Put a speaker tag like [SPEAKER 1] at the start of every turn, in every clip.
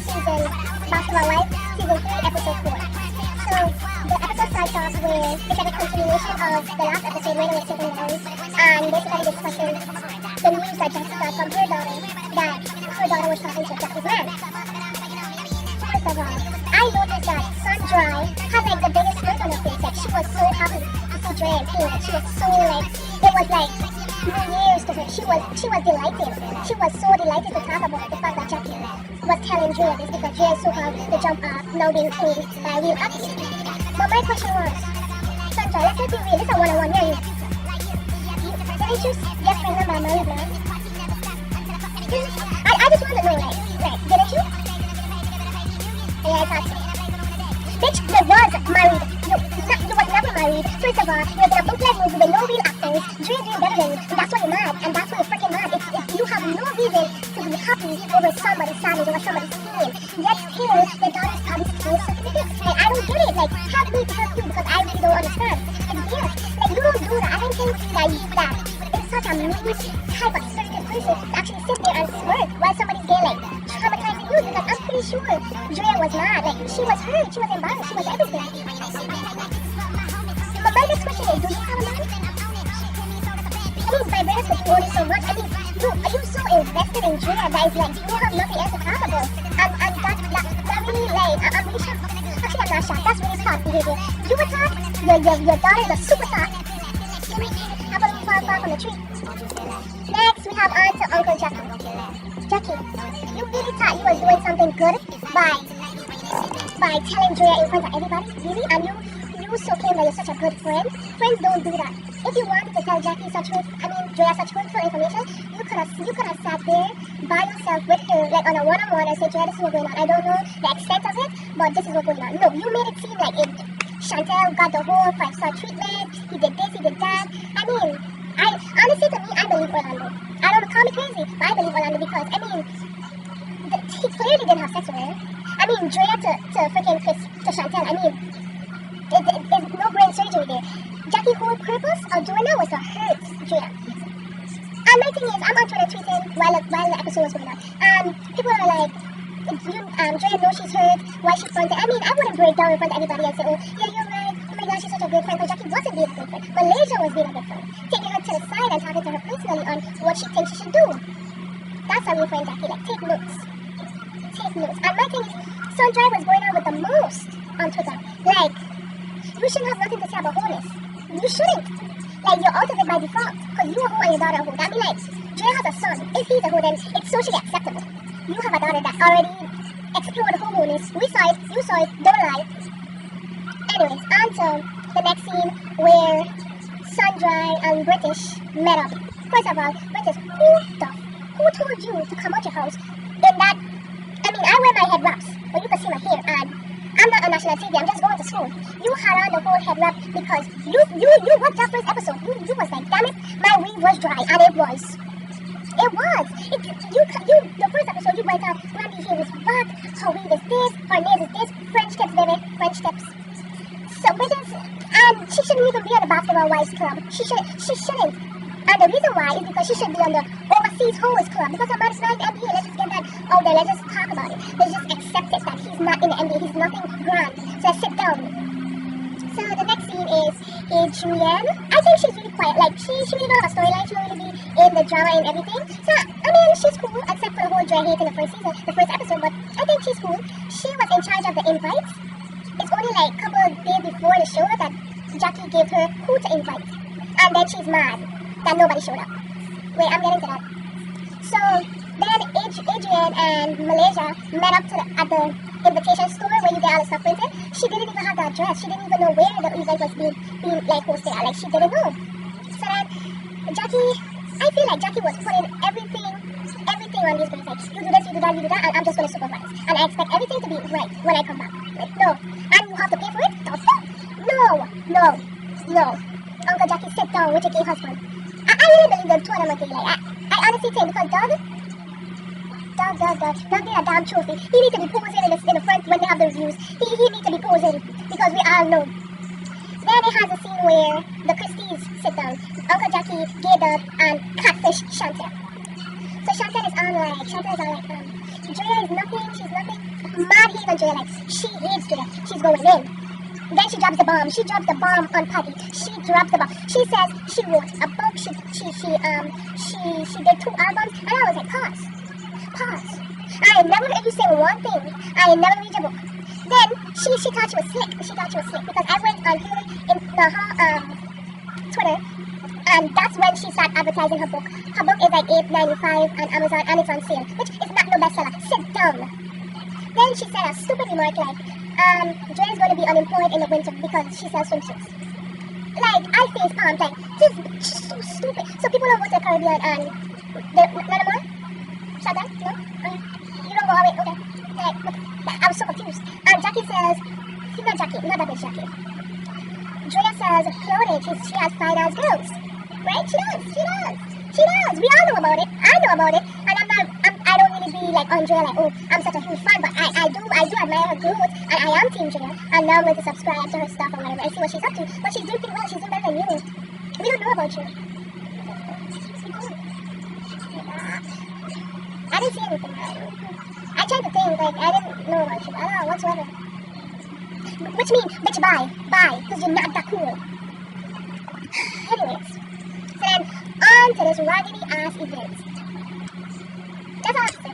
[SPEAKER 1] season Basketball Wives, season 3, episode 4. So the episode starts off with it's like a continuation of the last episode where they were sitting down and basically discussing the news that Jackie got from her daughter that her daughter was talking to Jackie's man. First of all, I noticed that Sun Dry had like the biggest smirk on her face. Like she was so happy to see Dre and Pink. Like she was so like it was like New Year's to her. She was delighted. She was so delighted to talk about the fact that Jackie was telling Dre this because Dre so hard to jump up now being clean by real acting. But my question was, Sun Dry, let's be real. This is a one-on-one. Where are you? Didn't you get pregnant by married man? I just want to know, like, didn't you? Yeah, I thought so. Bitch, you was married. You was never married. First of all, you're in a bootleg movie with no real actors. Dre doing better than you. And that's why you're mad. And that's why you're freaking mad. If you have no reason to be happy over somebody's savage, over somebody's skin. Yet still, your daughter's probably still sucking dick. Like, I don't get it. Like, help me to help you because I really don't understand. It's weird. Like, you don't do that. I don't think that it's such a mean type of spirited person to actually sit there and smirk while somebody's getting, like, traumatizing you because I'm pretty sure Drea was mad. Like, she was hurt. She was embarrassed. She was everything. But my next question is, do you have a man? I mean, by Venus, but you only so much. I mean, are you so invested in Drea that it's like you have nothing else to talk about? And that really, like, I'm really shocked. Actually, I'm not shocked. That's really thought behavior. You would thought your daughter is a super thought. How about we fall from the tree? Next, we have on to Uncle Jackie. Jackie, you really thought you were doing something good by telling Drea in front of everybody? Really? And you so claim that you're such a good friend? Friends don't do that. If you wanted to tell Jackie Drea such hurtful information, you could have sat there by yourself with her, like on a one-on-one and said, Drea, this is what's going on. I don't know the extent of it, but this is what's going on. No, you made it seem like Chantel got the whole 5-star treatment, he did this, he did that. I mean, honestly to me, I believe Orlando. I don't know, call me crazy, but I believe Orlando because, I mean, he clearly didn't have sex with her. I mean, Drea to freaking to Chantel, I mean, there's no brain surgery there. Jackie's whole purpose of doing that was to hurt Drea. And my thing is, I'm on Twitter tweeting while the episode was going on. People are like, Drea knows she's hurt, why she's fronting. I mean, I wouldn't break down in front of everybody and say, oh, yeah, you're right, oh my gosh, she's such a good friend. But Jackie wasn't being a good friend. Malaysia was being a good friend. Taking her to the side and talking to her personally on what she thinks she should do. That's how we friend Jackie, like, take notes. Take notes. And my thing is, Sun Dry was going on with the most on Twitter. Like, you shouldn't have nothing to say about wholeness. You shouldn't. Like, you're out of it by default. Because you a hoe and your daughter a hoe. That mean like, Drea has a son. If he's a hoe, then it's socially acceptable. You have a daughter that already explored wholeness. We saw it. You saw it. Don't lie. Anyways, on to the next scene where Sun Dry and British met up. First of all, British, who told you to come out your house in that? I mean, I wear my head wraps, but you can see my hair, and I'm not on national TV, I'm just going to school. You had on the whole head wrap because you watched that first episode. You was like, damn it, my weave was dry, and it was. It was. The first episode, you went out, Randy hair is whack, her weave is this, her nails is this, French tips, baby, French tips. So, and she shouldn't even be on the Basketball Wives Club. She shouldn't. And the reason why is because she should be on the Overseas Hoes Club. Because a man's not in the NBA, let's just get that out there, let's just talk about it. Let's just accept it that he's not in the NBA, he's nothing grand. So let's sit down. So the next scene is Julianne. I think she's really quiet. Like, she really don't have a storyline, she don't really be in the drama and everything. So, I mean, she's cool, except for the whole Dre hate in the first season, the first episode, but I think she's cool. She was in charge of the invites. It's only like a couple of days before the show that Jackie gave her who to invite. And then she's mad that nobody showed up. Wait, I'm getting to that. So then Adrian and Malaysia met up at the invitation store where you get all the stuff printed. She didn't even have the address. She didn't even know where the event was being like hosted at. Like, she didn't know. So then Jackie, I feel like Jackie was putting everything on these girls. Like, you do this, you do that, and I'm just going to supervise. And I expect everything to be right when I come back. Like, no. And you have to pay for it? No. Uncle Jackie, sit down with your gay husband. I really believe the two of them are gay. Like, I honestly think because Doug did a damn trophy. He needs to be posing in the front when they have the reviews. He needs to be posing because we all know. Then it has a scene where the Christies sit down. Uncle Jackie, Gay Doug, and Catfish Chantel. So Chantel is on like, Drea is nothing, she's nothing. Mad hate on Drea, like, she hates Drea. She's going in. Then she drops the bomb. She drops the bomb on Patty. She drops the bomb. She says she wrote a book. She did 2 albums. And I was like, pause. I never heard you say one thing. I never read your book. Then she thought she was slick. Because I went on her Twitter, and that's when she started advertising her book. Her book is like $8.95 on Amazon, and it's on sale, which is not no bestseller. Sit down. Then she said a stupid remark like, Drea is going to be unemployed in the winter because she sells swimsuits. Like, I face palm, like, she's so stupid. So people don't go to the Caribbean and they're not more? Shut up? No? You don't go away? Okay. Like, I was so confused. And Jackie says, not that bitch Jackie. Drea sells clothing. She has fine ass girls. Right? She does. We all know about it. I know about it. And I don't really be like on Drea, like, oh, I'm such a huge fan, but I do admire her growth, and I am Team Drea, and now I'm going to subscribe to her stuff or whatever and see what she's up to. But she's doing pretty well. She's doing better than you. We don't know about you. I didn't see anything. I tried to think, like, I didn't know about you. I don't know whatsoever. Which means, bitch, bye, because you're not that cool. Anyways, so then on to this raggedy ass event. That's all I have to say.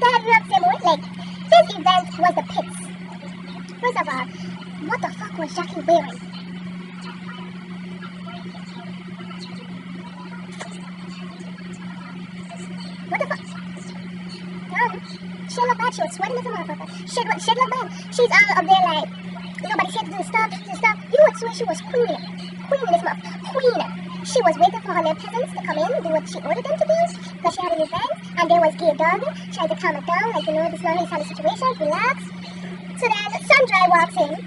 [SPEAKER 1] That you have to say more? Like, this event was the pits. First of all, what the fuck was Jackie wearing? What the fuck? She looked bad. She was sweating as a motherfucker. She looked bad. She's all up there like, nobody said to do stuff. You know what? So she was queening this month. She was waiting for her little peasants to come in and do what she ordered them to do, because she had an event, and there was Gabe Dog. She had to calm it down, like, this is not really kind of situation, relax. So then Sandra walks in,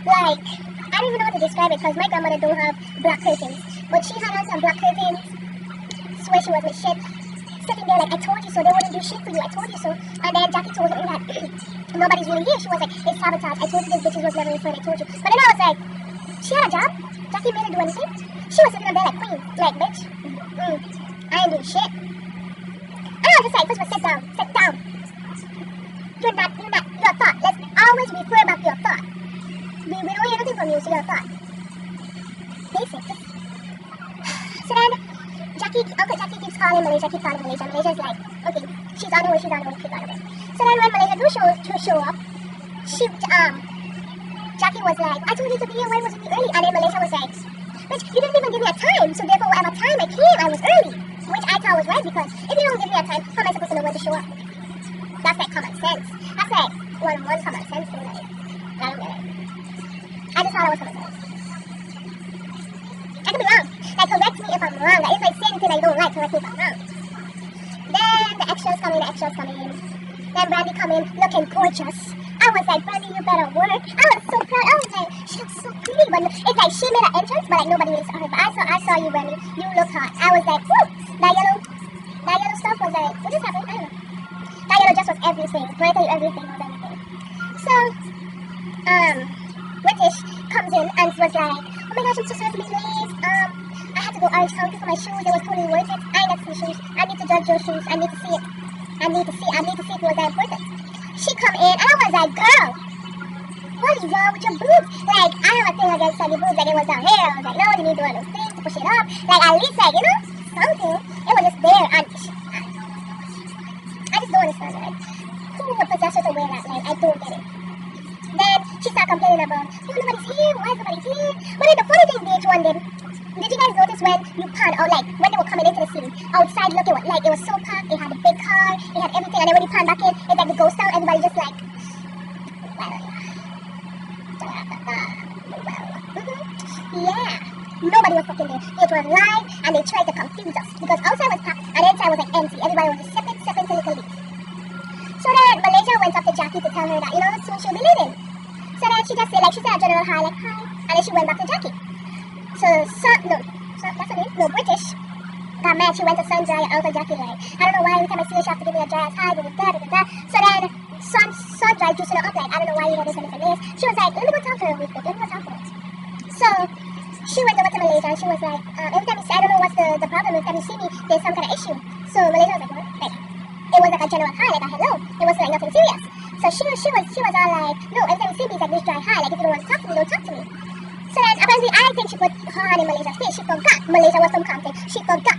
[SPEAKER 1] like, I don't even know how to describe it, because my grandmother don't have black curtains, but she had on some black curtains, swear she was with shit, sitting there like, I told you so, they wouldn't do shit for you, I told you so. And then Jackie told her that nobody's really here. She was like, it's sabotage, I told you this bitch was never referred, I told you. But then I was like, she had a job? Jackie made her do anything? She was sitting up there like, queen, like, bitch, I ain't doing shit. And I was just like, first of all, sit down. You're a thought. Let's always refer back to your thought. We don't hear nothing from you, so you're a thought. Basic. So then, Uncle Jackie keeps calling Malaysia. Malaysia's like, okay, she's on the way, keep on the way. So then when Malaysia do show up, Jackie was like, I told you to be here, why wasn't you early? And then Malaysia was like, bitch, you didn't even give me a time, so therefore whatever time I came, I was early. Which I thought was right, because if you don't give me a time, how am I supposed to know when to show up? That's like common sense. That's like one common sense thing, like, I don't get it. I just thought it was common sense. I could be wrong. Like, correct me if I'm wrong. Like, if I say anything I don't like, correct me if I'm wrong. Then the extras come in. Then Brandy come in, looking gorgeous. I was like, Brandy, you better work. I was so proud. I was like, she looks so pretty. But it's like she made an entrance, but like nobody really saw her. But I saw you, Brandy. You look hot. I was like, whoo! That yellow stuff was like, what just happened? I don't know. That yellow dress was everything. When I tell you everything was everything. So, British comes in and was like, oh my gosh, I'm so sorry for being late. I had to go Orange County for my shoes. It was totally worth it. I need to see shoes. I need to judge your shoes. I need to see it. I need to see if it was that important. She come in and I was like, girl, what is wrong with your boobs? Like, I have a thing against saggy boobs. Like, it was down here. I was like, no, you need to do one of those things to push it up. Like, at least, like, something. It was just there. And I just don't understand, like, who would possess her to wear that? Like, I don't get it. Then she started complaining about, nobody's here. Why is nobody here? But then the funny thing, VH1 did you guys notice when you pan out, like, when they were coming into the scene, outside looking, like, it was so packed, it had a big car, it had everything, and then when you pan back in, it's like the ghost town, everybody just like, yeah, nobody was fucking there. It was live, and they tried to confuse us, because outside was packed, and inside was like empty, everybody was just sipping to little bit. So then Malaysia went up to Jackie to tell her that, soon she'll be leaving. So then she just said, like, she said a general hi, like, hi, and then she went back to Jackie. So that's her name? No, British got mad. She went to Sandra and Uncle Jackie like, I don't know why every time I see her she has to give me a dry ass high, da. So then Sandra juicing her up like, I don't know why you got this and this and this. She was like, let me go talk to her real quick. So she went over to Malaysia and she was like, every time you see, I don't know what's the problem, every time you see me, there's some kind of issue. So Malaysia was like, what? Like, it was like a general hi, like a hello. It was like nothing serious. So she was all like, no, every time you see me, it's like this dry hi, like if you don't want to talk to me, don't talk to me. So then apparently I think she put her hand in Malaysia's face. She forgot Malaysia was from Compton. She forgot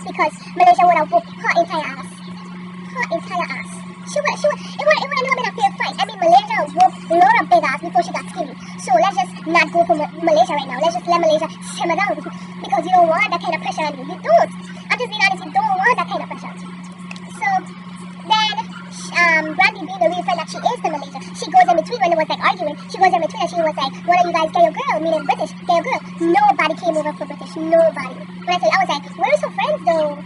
[SPEAKER 1] because Malaysia would have whooped her entire ass. Her entire ass. It would have been a fair fight. I mean, Malaysia whooped Laura big ass before she got skinny. So let's just not go for Malaysia right now. Let's just let Malaysia simmer down because you don't want that kind of pressure on you. You don't. I'm just being honest. You don't want that kind of pressure. So then, Brandy being the real friend that she is to Malaysia, she goes in between when it was like arguing. She goes in between and she was like, one of you guys get your girl, meaning British, get your girl. Nobody came over for British. Nobody. When I tell you, I was like, where are some friends though?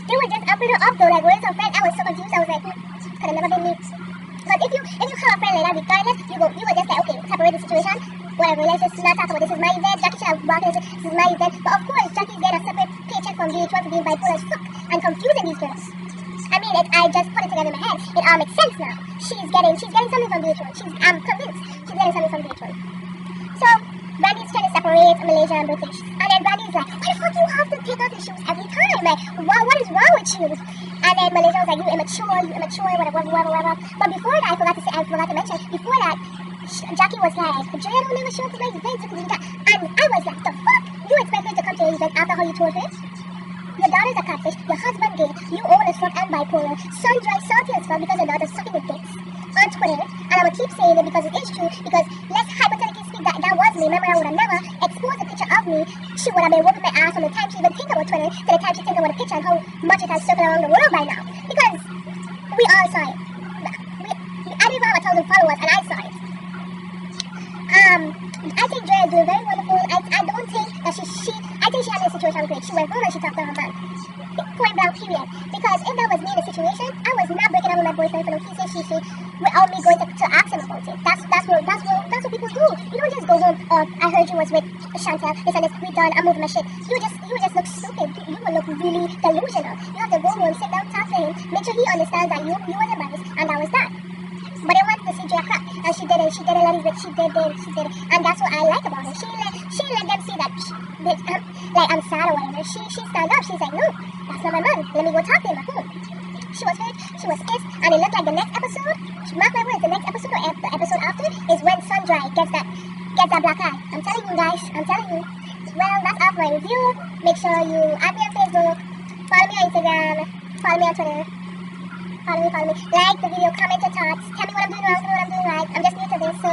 [SPEAKER 1] They were just upping her up though, like, where's her friend? I was so confused. I was like, could have never been me. But if you have a friend like that, regardless, you would just like, okay, separate the situation, whatever, let's just not talk about this is my event. Jackie should have brought this is my event. But of course, Jackie's getting a separate paycheck from VH1 for being bipolar as fuck and confusing these girls. I mean, I just put it together in my head. It all makes sense now. She's getting something from VH1. I'm convinced she's getting something from VH1. So Brandy's trying to separate Malaysia and British. And then Brandy's like, why the fuck you have to take off your shoes every time? Like, what is wrong with you? And then Malaysia was like, you immature, whatever. But before that, I forgot to mention, before that, Jackie was like, Jay, I don't ever show up to my events. And I was like, the fuck? You expect her to come to your event after how you told her? Your daughter's a catfish, your husband gay, you old as fuck and bipolar, sun-dry, salty as fuck because your daughter's sucking the dicks on Twitter. And I would keep saying it because it is true, because let's hypothetically speak that was me. Remember, I would have never exposed a picture of me. She would have been whooping my ass from the time she even think about Twitter to the time she think about a picture and how much it has circled around the world by now. Because we all saw it. I didn't have 1,000 followers and I saw it. I think Drea is doing very wonderful. I don't think that I think she handled the situation great. She went home and she talked to her man. Point blank, period. Because if that was me in the situation, I was not breaking up with my boyfriend for no he say, without me going to ask him about it. That's what people do. You don't just go home, I heard you was with Chantal, this and this, we done, I'm moving my shit. You just look stupid. You will look really delusional. You have to go home, sit down, talk to him, make sure he understands that you was embarrassed, and that was that. But I wanted to see Drea crack, and she did it, she did it, and that's what I like about her. She let them see that, like, I'm sad or whatever. She stand up, she's like, no, that's not my man, let me go talk to him at home. She was hurt, she was pissed, and it looked like the next episode, mark my words, the next episode or the episode after is when Sun-Dry gets that black eye. I'm telling you guys, Well, that's all for my review. Make sure you add me on Facebook, follow me on Instagram, follow me on Twitter. Follow me. Like the video, comment your thoughts. Tell me what I'm doing wrong, tell me what I'm doing right. I'm just new to this, so